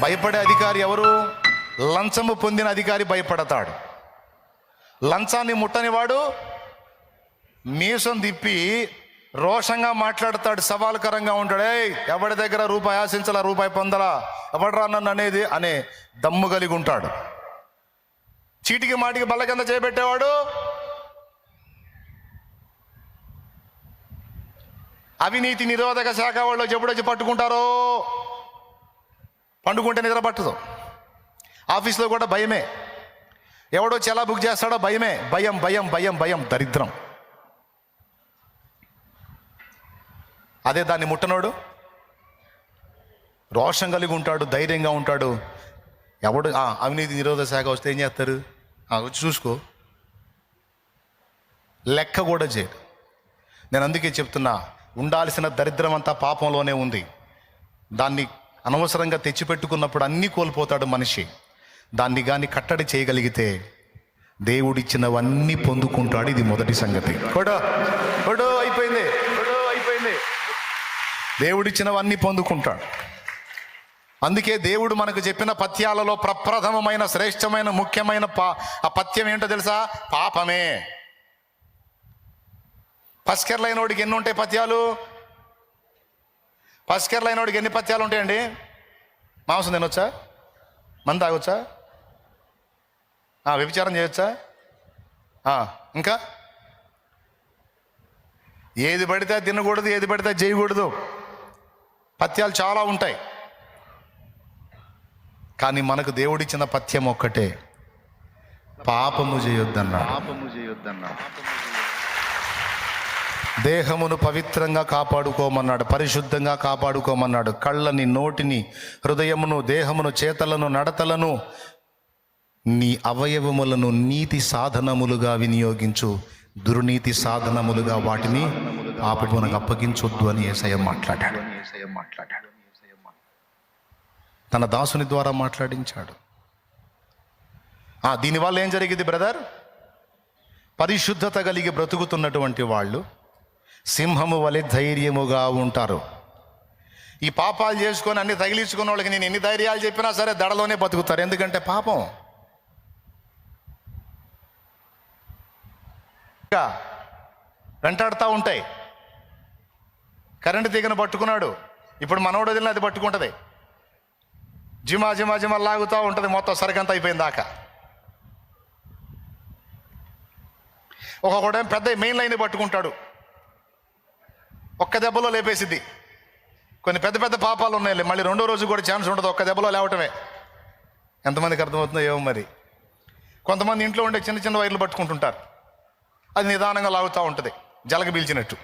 భయపడే అధికారి ఎవరు? లంచము పొందిన అధికారి భయపడతాడు. లంచాన్ని ముట్టనివాడు మీసం తిప్పి రోషంగా మాట్లాడతాడు, సవాలుకరంగా ఉంటాడు. ఎవరి దగ్గర రూపాయి ఆశించాలా, రూపాయి పొందలా, ఎవడరా నన్ను అనేది అనే దమ్ము కలిగి ఉంటాడు. చీటికి మాటికి బల్ల కింద చేయబెట్టేవాడు అవినీతి నిరోధక శాఖ వాళ్ళు ఎప్పుడొచ్చి పట్టుకుంటారో, పండుకుంటే నిద్ర పట్టదు. ఆఫీస్లో కూడా భయమే, ఎవడో ఎలా బుక్ చేస్తాడో భయమే, భయం భయం భయం భయం, దరిద్రం. అదే దాన్ని ముట్టనోడు రోషం కలిగి ఉంటాడు, ధైర్యంగా ఉంటాడు. ఎవడు అవినీతి నిరోధక శాఖ వస్తే ఏం చేస్తారు? వచ్చి చూసుకో, లెక్క కూడా చేయడు. నేను అందుకే చెప్తున్నా, ఉండాల్సిన దరిద్రం అంతా పాపంలోనే ఉంది. దాన్ని అనవసరంగా తెచ్చిపెట్టుకున్నప్పుడు అన్నీ కోల్పోతాడు మనిషి. దాన్ని కానీ కట్టడి చేయగలిగితే దేవుడిచ్చినవన్నీ పొందుకుంటాడు. ఇది మొదటి సంగతి. అయిపోయింది. దేవుడిచ్చినవన్నీ పొందుకుంటాడు. అందుకే దేవుడు మనకు చెప్పిన పథ్యాలలో ప్రప్రథమమైన శ్రేష్టమైన ముఖ్యమైన ఆ పథ్యం ఏంటో తెలుసా? పాపమే. పస్కెర్లైనోడికి ఎన్ని ఉంటాయి పథ్యాలు? పస్కెర్లైనోడికి ఎన్ని పథ్యాలు ఉంటాయండి? మాంసం తినొచ్చా? మందు తాగొచ్చా? వ్యభిచారం చేయొచ్చా? ఇంకా ఏది పడితే తినకూడదు, ఏది పడితే చేయకూడదు. పథ్యాలు చాలా ఉంటాయి. కానీ మనకు దేవుడిచ్చిన పథ్యం ఒక్కటే, పాపము చేయొద్దన్నా. దేహమును పవిత్రంగా కాపాడుకోమన్నాడు, పరిశుద్ధంగా కాపాడుకోమన్నాడు. కళ్ళని, నోటిని, హృదయమును, దేహమును, చేతలను, నడతలను, నీ అవయవములను నీతి సాధనములుగా వినియోగించు, దుర్నీతి సాధనములుగా వాటిని పాపమునకు అప్పగించొద్దు అని యేసయ్య మాట్లాడాడు. తన దాసుని ద్వారా మాట్లాడించాడు. దీనివల్ల ఏం జరిగింది బ్రదర్? పరిశుద్ధత కలిగి బ్రతుకుతున్నటువంటి వాళ్ళు సింహము వలె ధైర్యముగా ఉంటారు. ఈ పాపాలు చేసుకొని అన్ని తగిలించుకున్న వాళ్ళకి నేను ఎన్ని ధైర్యాలు చెప్పినా సరే దడలోనే బతుకుతారు. ఎందుకంటే పాపం వెంటాడుతూ ఉంటాయి. కరెంటు తీగను పట్టుకున్నాడు, ఇప్పుడు మనోడు వదిలిన అది పట్టుకుంటుంది, జిమా జిమా జిమా లాగుతూ ఉంటుంది, మొత్తం సరికంతా అయిపోయింది దాకా. ఒక్కొక్కడేం పెద్ద మెయిన్ లైన్ పట్టుకుంటాడు, ఒక్క దెబ్బలో లేపేసిద్ది. కొన్ని పెద్ద పెద్ద పాపాలు ఉన్నాయి, మళ్ళీ రెండో రోజు కూడా ఛాన్స్ ఉండదు, ఒక్క దెబ్బలో లేవటమే. ఎంతమందికి అర్థమవుతుందో ఏమో మరి. కొంతమంది ఇంట్లో ఉండే చిన్న చిన్న వైర్లు పట్టుకుంటుంటారు, అది నిదానంగా లాగుతూ ఉంటుంది, జలగ పీల్చినట్టు.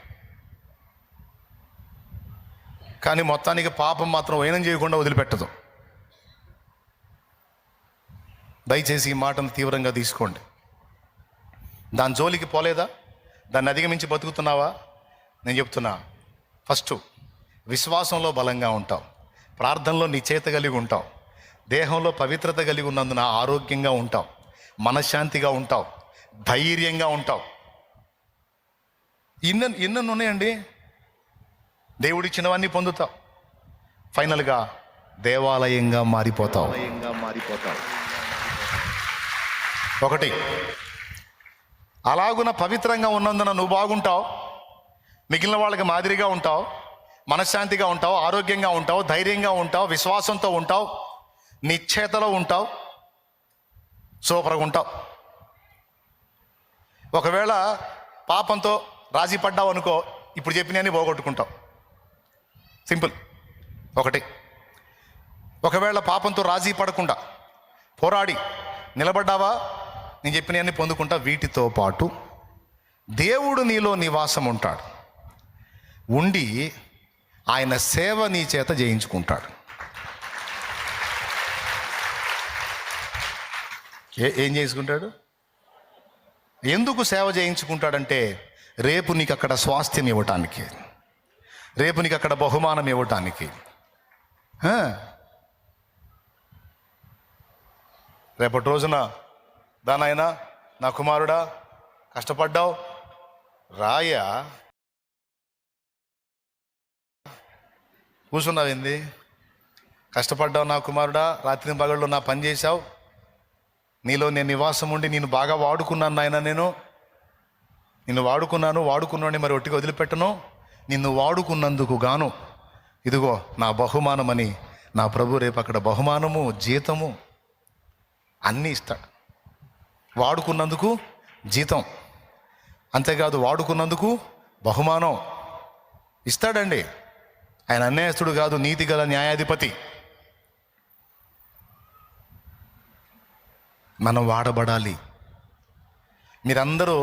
కానీ మొత్తానికి పాపం మాత్రం వైనం చేయకుండా వదిలిపెట్టదు. దయచేసి ఈ మాటను తీవ్రంగా తీసుకోండి. దాని జోలికి పోలేదా? దాన్ని అధిగమించి బతుకుతున్నావా? నేను చెప్తున్నా, ఫస్ట్ విశ్వాసంలో బలంగా ఉంటావు, ప్రార్థనలో నీ చేత కలిగి ఉంటావు, దేహంలో పవిత్రత కలిగి ఉన్నందున ఆరోగ్యంగా ఉంటావు, మనశ్శాంతిగా ఉంటావు, ధైర్యంగా ఉంటావు. ఎన్నెన్ని ఉన్నాయండి. దేవుడిచ్చినవన్నీ పొందుతావు. ఫైనల్గా దేవాలయంగా మారిపోతావు. ఒకటి, అలాగున పవిత్రంగా ఉన్నందున నువ్వు బాగుంటావు, మిగిలిన వాళ్ళకి మాదిరిగా ఉంటావు, మనశ్శాంతిగా ఉంటావు, ఆరోగ్యంగా ఉంటావు, ధైర్యంగా ఉంటావు, విశ్వాసంతో ఉంటావు, నిశ్చేతలో ఉంటావు, సూపర్గా ఉంటావు. ఒకవేళ పాపంతో రాజీ పడ్డావు అనుకో, ఇప్పుడు చెప్పినవన్నీ పోగొట్టుకుంటావు. సింపుల్. ఒకటి, ఒకవేళ పాపంతో రాజీ పడకుండా పోరాడి నిలబడ్డావా, నేను చెప్పినవన్నీ పొందుకుంటా. వీటితో పాటు దేవుడు నీలో నివాసం ఉంటాడు, ఉండి ఆయన సేవ నీ చేత చేయించుకుంటాడు. ఏం చేసుకుంటాడు? ఎందుకు సేవ చేయించుకుంటాడంటే, రేపు నీకు అక్కడ స్వాస్థ్యం ఇవ్వటానికి, రేపు నీకు అక్కడ బహుమానం ఇవ్వటానికి. రేపటి రోజున దానైనా నా కుమారుడా కష్టపడ్డావు రాయా, కూర్చున్నావు ఏంది, కష్టపడ్డావు నా కుమారుడా, రాత్రి పగళ్ళు నా పని చేశావు, నీలో నేను నివాసం ఉండి నేను బాగా వాడుకున్నాను నాయన, నిన్ను వాడుకున్నాను మరి ఒట్టిగా వదిలిపెట్టను. నిన్ను వాడుకున్నందుకు గాను ఇదిగో నా బహుమానమని నా ప్రభు రేపు అక్కడ బహుమానము, జీతము అన్నీ ఇస్తాడు. వాడుకున్నందుకు జీతం, అంతేకాదు వాడుకున్నందుకు బహుమానం ఇస్తాడండి. ఆయన అన్యాయస్తుడు కాదు, నీతి గల న్యాయాధిపతి. మనం వాడబడాలి. మీరందరూ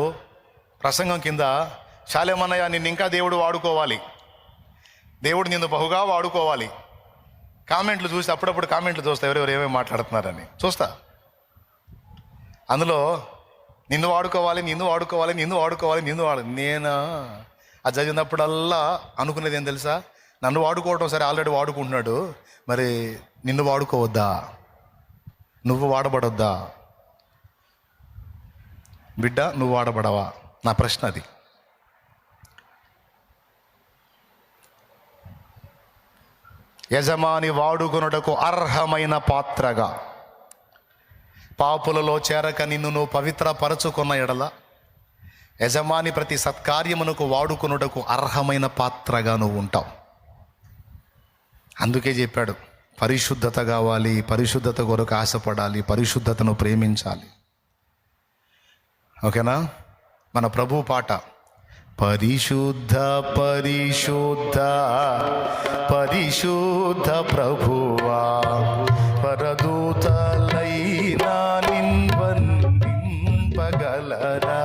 ప్రసంగం కింద శాలేమన్నయ్య నిన్ను ఇంకా దేవుడు వాడుకోవాలి, దేవుడు నిన్ను బహుగా వాడుకోవాలి, కామెంట్లు చూసి అప్పుడప్పుడు కామెంట్లు చూస్తా ఎవరెవరు ఏమేమి మాట్లాడుతున్నారని చూస్తా. అందులో నిన్ను వాడుకోవాలి నేను అది చదివినప్పుడల్లా అనుకునేది ఏం తెలుసా, నన్ను వాడుకోవటం సరే ఆల్రెడీ వాడుకుంటున్నాడు, మరి నిన్ను వాడుకోవద్దా, నువ్వు వాడబడొద్దా బిడ్డ, నువ్వు వాడబడవా? నా ప్రశ్న అది. యజమాని వాడుకొనుటకు అర్హమైన పాత్రగా పాపులలో చేరక నిన్ను నువ్వు పవిత్రపరచుకున్న ఎడల యజమాని ప్రతి సత్కార్యమునకు వాడుకొనుటకు అర్హమైన పాత్రగా నువ్వు ఉంటావు. అందుకే చెప్పాడు పరిశుద్ధత కావాలి, పరిశుద్ధత కొరకు ఆశపడాలి, పరిశుద్ధతను ప్రేమించాలి. ఓకేనా? మన ప్రభు పాట, పరిశుద్ధ పరిశుద్ధ పరిశుద్ధ ప్రభువా, పరదూతలైనా నిన్వందింపగలరా,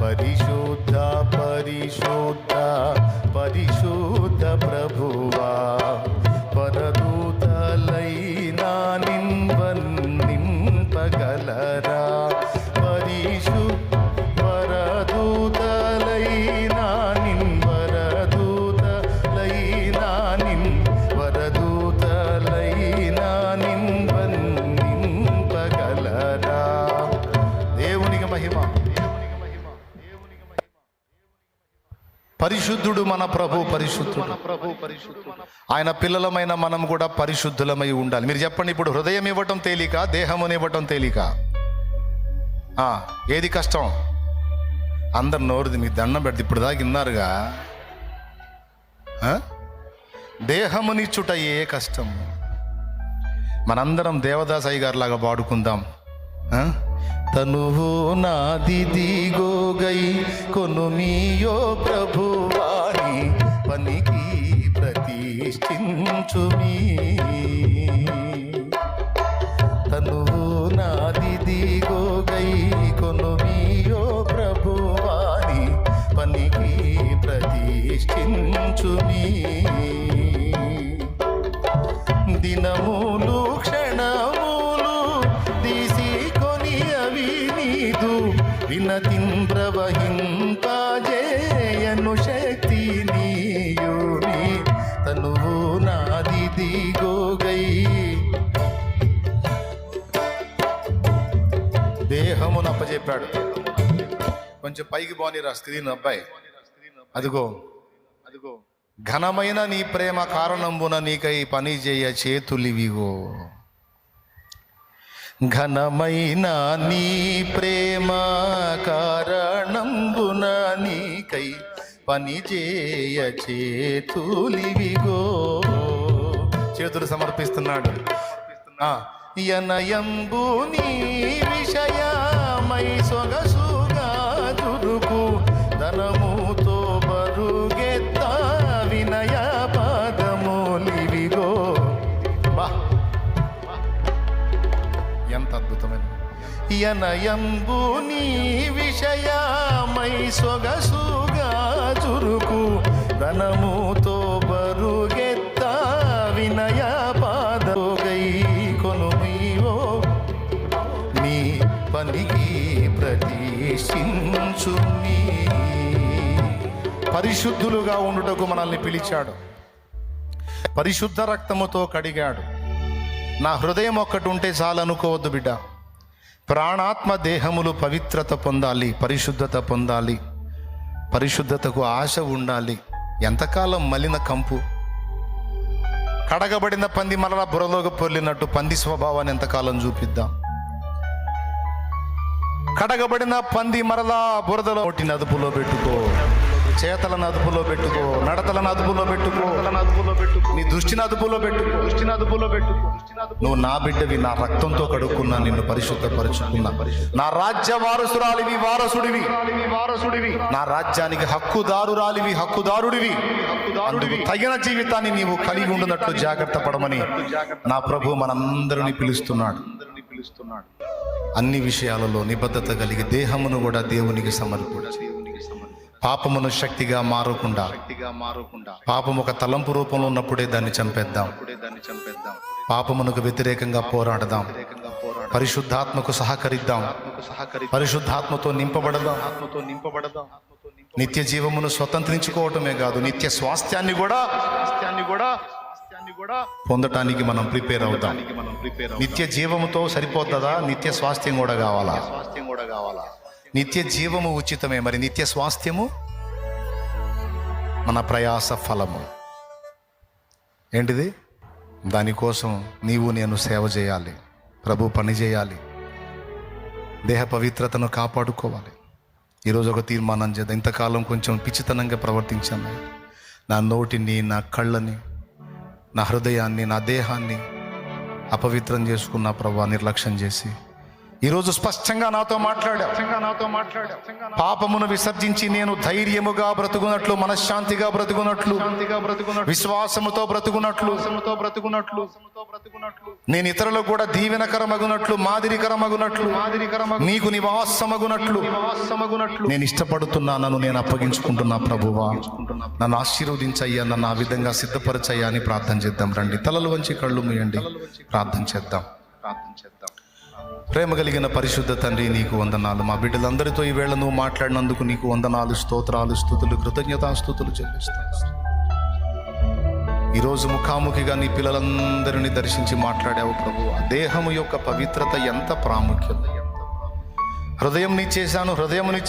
పరిశుద్ధ పరిశుద్ధ పరిశుద్ధ ప్రభువా, పరదూతలైనా నిన్వందింపగలరా, పరిశుద్ధుడు మన ప్రభు, పరిశుద్ధుడు. ఆయన పిల్లలమైన మనం కూడా పరిశుద్ధులమై ఉండాలి. మీరు చెప్పండి, ఇప్పుడు హృదయం ఇవ్వటం తేలిక, దేహముని ఇవ్వటం తేలిక? ఏది కష్టం? అందరు నోరుది మీకు దండం పెడితే ఇప్పుడు దాకా విన్నారుగా, దేహమునిచ్చుట ఏ కష్టం. మనందరం దేవదాస్ అయ్య గారి లాగా పాడుకుందాం. తనువు నాదిదిగోగై కొనుమియో ప్రభువాని పనికి ప్రతిష్ఠించుమి, తనువు నాదిదిగోగై కొనుమియో ప్రభువాని పనికి ప్రతిష్ఠించుమి, దినములు క్షణములు తీసుకొని అవి నీదు వినతిన్ ప్రవహింపజేయను శక్తి నీయుని, తనువు నాదిదిగోగై. దేహమును అప్పచెప్పాడు. కొంచెం పైకి బానిరా స్క్రీన్ అబ్బాయి. అదిగో ఘనమైన నీ ప్రేమ కారణంబున నీకై పని చేయ చేతులివిగో, ఘనమైన నీ ప్రేమ కారణంబున నీకై పని చేయ చేతులివిగో. చేతులు సమర్పిస్తున్నాడు. యనయంబు నీ విషయమై సొగసుగా దురుకు ధనముతో బరుగెత్త వినయ పాదములివిగో. బా, ఎంత అద్భుతమైన! యనయంబు నీ విషయమై సొగసుగా చురుకు ధనముతో బరుగెత్త వినయ పాదగై కొనుమివో నీ పనికి ప్రతిష్ఠించుమి. పరిశుద్ధులుగా ఉండుటకు మనల్ని పిలిచాడు, పరిశుద్ధ రక్తముతో కడిగాడు. నా హృదయం ఒక్కటి ఉంటే చాలు అనుకోవద్దు బిడ్డ. ప్రాణాత్మ దేహములు పవిత్రత పొందాలి, పరిశుద్ధత పొందాలి, పరిశుద్ధతకు ఆశ ఉండాలి. ఎంతకాలం మలిన కంపు కడగబడిన పంది మరలా బురలోకి పొర్లినట్టు పంది స్వభావాన్ని ఎంతకాలం చూపిద్దాం? కడగబడిన పంది మరలా బురదలో నోటిని అదుపులో పెట్టుకో, చేతలను అదుపులో పెట్టుకో, నడతలను అదుపులో పెట్టుకో, నీ దృష్టిని అదుపులో పెట్టుకో. నువ్వు నా బిడ్డవి, నా రక్తంతో కడుక్కున్నా, నిన్ను పరిశుద్ధపరుచుకున్నా, నా రాజ్య వారసురాలివి, వారసుడివి, నా రాజ్యానికి హక్కుదారుడివి. అందుకు తగిన జీవితాన్ని నీవు కలిగి ఉండునట్లు జాగ్రత్త పడమని నా ప్రభు మనందరినీ పిలుస్తున్నాడు. అన్ని విషయాలలో నిబద్ధత కలిగి దేహమును కూడా దేవునికి సమర్పించు. పాపమును శక్తిగా మారకుండా, పాపం ఒక తలంపు రూపంలో ఉన్నప్పుడే దాన్ని చంపేద్దాం. పాపమునకు వ్యతిరేకంగా పోరాడదాం. పరిశుద్ధాత్మకు సహకరిద్దాం. పరిశుద్ధాత్మతో నింపబడదాం. నిత్య జీవమును స్వతంత్రించుకోవటమే కాదు, నిత్య స్వాస్థ్యాన్ని కూడా పొందటానికి మనం ప్రిపేర్ అవుతాం. నిత్య జీవముతో సరిపోతుందా? నిత్య స్వాస్థ్యం కూడా కావాలా? నిత్య జీవము ఉచితమే, మరి నిత్య స్వాస్థ్యము మన ప్రయాస ఫలము. ఏంటిది? దానికోసం నీవు నేను సేవ చేయాలి, ప్రభు పని చేయాలి, దేహ పవిత్రతను కాపాడుకోవాలి. ఈరోజు ఒక తీర్మానం చేద్దాం. ఇంతకాలం కొంచెం పిచ్చితనంగా ప్రవర్తించాను. నా నోటిని, నా కళ్ళని, నా హృదయాన్ని, నా దేహాన్ని అపవిత్రం చేసుకున్న ప్రభు నిర్లక్ష్యం చేసి ఈరోజు స్పష్టంగా నాతో మాట్లాడా. పాపమును విసర్జించి నేను ధైర్యముగా బ్రతుకున్నట్లు, మనశ్శాంతిగా బ్రతుకున్నట్లు, విశ్వాసముతో బ్రతుకున్నట్లు, నేను ఇతరులకు కూడా దీవెనకరమగునట్లు, మాదిరికరమగునట్లు, నీకు నివాసమగునట్లు నేను ఇష్టపడుతున్నాను. నేను అప్పగించుకుంటున్నా ప్రభువా, నన్ను ఆశీర్వదించయ్యా, నన్ను ఆ విధంగా సిద్ధపరచయ్యా అని ప్రార్థన చేద్దాం. రండి, తలలు వంచి కళ్ళు మూయండి, ప్రార్థన చేద్దాం. ప్రేమ కలిగిన పరిశుద్ధ తండ్రి, నీకు వందనాలు. మా బిడ్డలందరితో ఈ వేళ నువ్వు మాట్లాడినందుకు నీకు వందనాలు, స్తోత్రాలు, స్తుతులు, కృతజ్ఞతాస్తుతులు చెల్లిస్తాను. ఈరోజు ముఖాముఖిగా నీ పిల్లలందరినీ దర్శించి మాట్లాడావు ప్రభు. దేహము యొక్క పవిత్రత ఎంత ప్రాముఖ్యం. హృదయం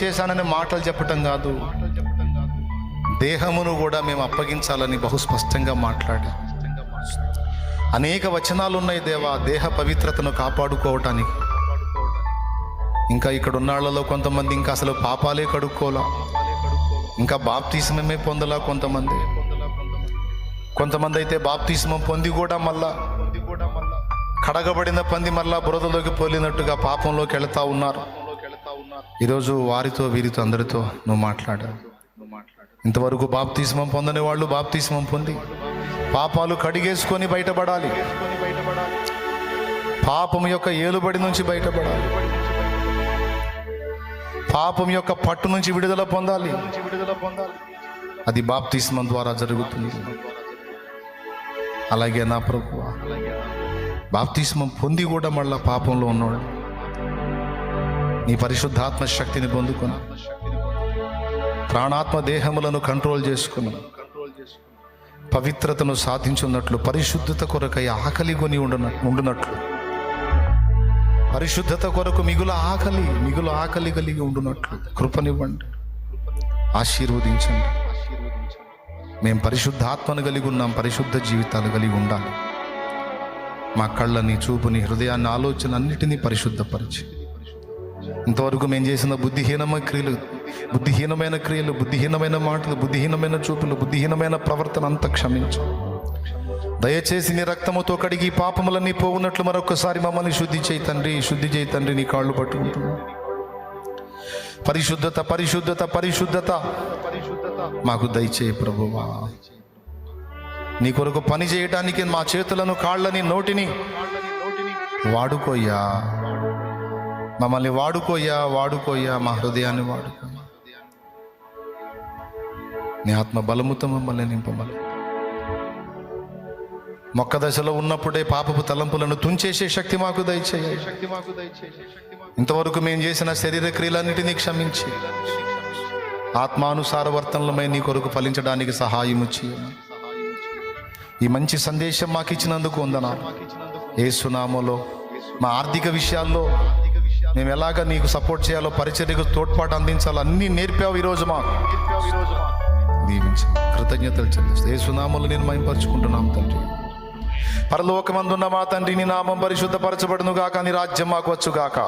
చేశానని మాటలు చెప్పటం కాదు, దేహమును కూడా మేము అప్పగించాలని బహు స్పష్టంగా మాట్లాడా. అనేక వచనాలు ఉన్నాయి దేవా, దేహ పవిత్రతను కాపాడుకోవటానికి. ఇంకా ఇక్కడ ఉన్నాళ్లలో కొంతమంది ఇంకా అసలు పాపాలే కడుక్కోలా, ఇంకా బాప్తిస్మమే పొందలా. కొంతమంది అయితే బాప్తిస్మం పొంది కూడా మళ్ళా కడగబడిన పంది మళ్ళా బురదలోకి పోలినట్టుగా పాపంలోకి వెళుతూ ఉన్నారు. ఈరోజు వారితో వీరితో అందరితో నువ్వు మాట్లాడావు. ఇంతవరకు బాప్తిస్మం పొందని వాళ్ళు బాప్తిస్మం పొంది పాపాలు కడిగేసుకొని బయటపడాలి. పాపం యొక్క ఏలుబడి నుంచి బయటపడాలి. పాపం యొక్క పట్టు నుంచి విడుదల పొందాలి. అది బాప్తిస్మం ద్వారా జరుగుతుంది. అలాగే నా ప్రభువా, బాప్తిస్మం పొంది కూడా మళ్ళా పాపంలో ఉన్నాడు, నీ పరిశుద్ధాత్మ శక్తిని పొందుకొని ప్రాణాత్మ దేహములను కంట్రోల్ చేసుకుని పవిత్రతను సాధించున్నట్లు, పరిశుద్ధత కొరకై ఆకలి కొని ఉండునట్లు, పరిశుద్ధత కొరకు మిగులు ఆకలి కలిగి ఉండునట్లు కృపనివ్వండి, ఆశీర్వదించండి. మేము పరిశుద్ధాత్మను కలిగి ఉన్నాం, పరిశుద్ధ జీవితాలు కలిగి ఉండాలి. మా కళ్ళని, చూపుని, హృదయాన్ని, ఆలోచన అన్నిటినీ పరిశుద్ధపరిచి ఇంతవరకు మేము చేసిన బుద్ధిహీనమైన క్రియలు, బుద్ధిహీనమైన మాటలు, బుద్ధిహీనమైన చూపులు, బుద్ధిహీనమైన ప్రవర్తన అంతా క్షమించు. దయచేసి నీ రక్తముతో కడిగి పాపములన్నీ పోవునట్లు మరొకసారి మమ్మల్ని శుద్ధి చేయి తండ్రి. నీ కాళ్ళు పట్టుకుంటున్నాం. పరిశుద్ధత మాకు దయచేయి ప్రభువా. నీ కొరకు పని చేయటానికి మా చేతులను, కాళ్ళని, నోటిని వాడుకోయ్యా. మమ్మల్ని వాడుకోయ్యా. మా హృదయాన్ని వాడుకోయ్యా. నీ ఆత్మ బలముతో మమ్మల్ని నింపమని, మొక్క దశలో ఉన్నప్పుడే పాపపు తలంపులను తుంచేసే శక్తి మాకు దయచేయి. ఇంతవరకు మేము చేసిన శరీర క్రియలన్నిటినీ క్షమించి ఆత్మానుసార వర్తనలమై నీ కొరకు ఫలించడానికి సహాయము చేయమని, ఈ మంచి సందేశం మాకు ఇచ్చినందుకు వందనాలు. యేసు నామములో మా ఆర్థిక విషయాల్లో మేము ఎలాగ నీకు సపోర్ట్ చేయాలో, పరిచర్యకు తోడ్పాటు అందించాలో అన్నీ నేర్పావు. ఈరోజు మాకు దీవించి కృతజ్ఞతలు చెల్లిస్తాం. యేసు నామములో నేను మహిమపరచుకుంటున్నాం తండ్రి. పరలోకమందున్న మా తండ్రి, నీ నామం పరిశుద్ధపరచబడును గాక, నీ రాజ్యం మాకు వచ్చుగాక,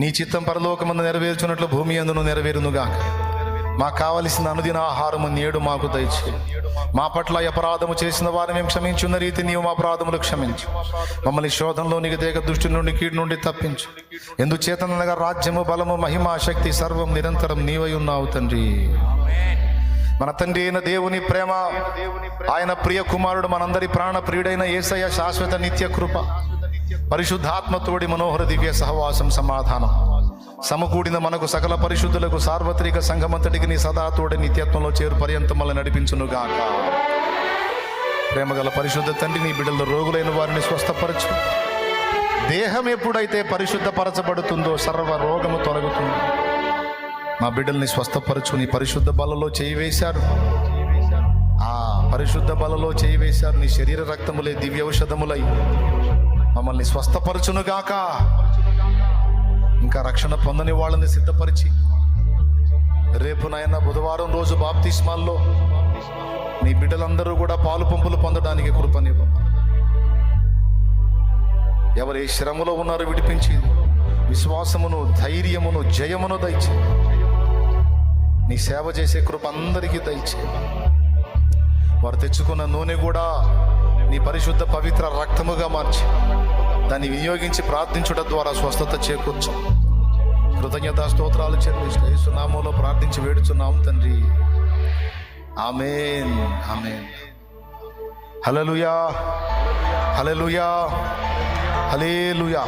నీ చిత్తం పరలోకమందు నెరవేర్చున్నట్లు భూమి అందును నెరవేరును గాక. మాకు కావలసిన అనుదిన ఆహారము నేడు మాకు దయచేయి. మా పట్ల అపరాధము చేసిన వారిని మేము క్షమించున్న రీతి నీవు మా అపరాధములు క్షమించు. మమ్మల్ని శోధనలోనికి దేగ దుష్టుల నుండి, కీడు నుండి తప్పించు. ఎందుచేతనగా రాజ్యము, బలము, మహిమ, శక్తి సర్వం నిరంతరం నీవై ఉన్నావు తండ్రి. మన తండ్రి అయిన దేవుని ప్రేమ, ఆయన ప్రియ కుమారుడు, మనందరి ప్రాణ ప్రియుడైన యేసయ్య శాశ్వత నిత్య కృప, పరిశుద్ధాత్మతోడి మనోహర దివ్య సహవాసం, సమాధానం సమకూడిన మనకు సకల పరిశుద్ధులకు సార్వత్రిక సంఘమంతటికి నీ సదా తోడి నిత్యత్వంలో చేరు పర్యంతం మళ్ళీ నడిపించునుగాక. ప్రేమగల పరిశుద్ధ తండ్రి, నీ బిడ్డల రోగులైన వారిని స్వస్థపరచు. దేహం ఎప్పుడైతే పరిశుద్ధపరచబడుతుందో సర్వ రోగము తొలగుతుంది. మా బిడ్డల్ని స్వస్థపరచు. నీ పరిశుద్ధ బలలో చేయి వేశారు, ఆ పరిశుద్ధ బలలో చేయి వేశారు. నీ శరీర రక్తములే దివ్య ఔషధములై మమ్మల్ని స్వస్థపరచునుగాక. ఇంకా రక్షణ పొందని వాళ్ళని సిద్ధపరిచి రేపు నాయన బుధవారం రోజు బాప్తిస్మాల్లో నీ బిడ్డలందరూ కూడా పాలు పంపులు పొందడానికి కృపనివ్వ. ఎవరు ఏ శ్రమలో ఉన్నారో విడిపించి విశ్వాసమును, ధైర్యమును, జయమును దయచే. నీ సేవ చేసే కృప అందరికీ దయచే. వారు తెచ్చుకున్న నూనె కూడా నీ పరిశుద్ధ పవిత్ర రక్తముగా మార్చి దాన్ని వినియోగించి ప్రార్థించుట ద్వారా స్వస్థత చేకూర్చు. కృతజ్ఞతా స్తోత్రాలు చెల్లిస్తూ యేసు నామములో ప్రార్థించి వేడుచున్నాము తండ్రి. ఆమేన్, ఆమేన్. హల్లెలూయా, హల్లెలూయా, హల్లెలూయా.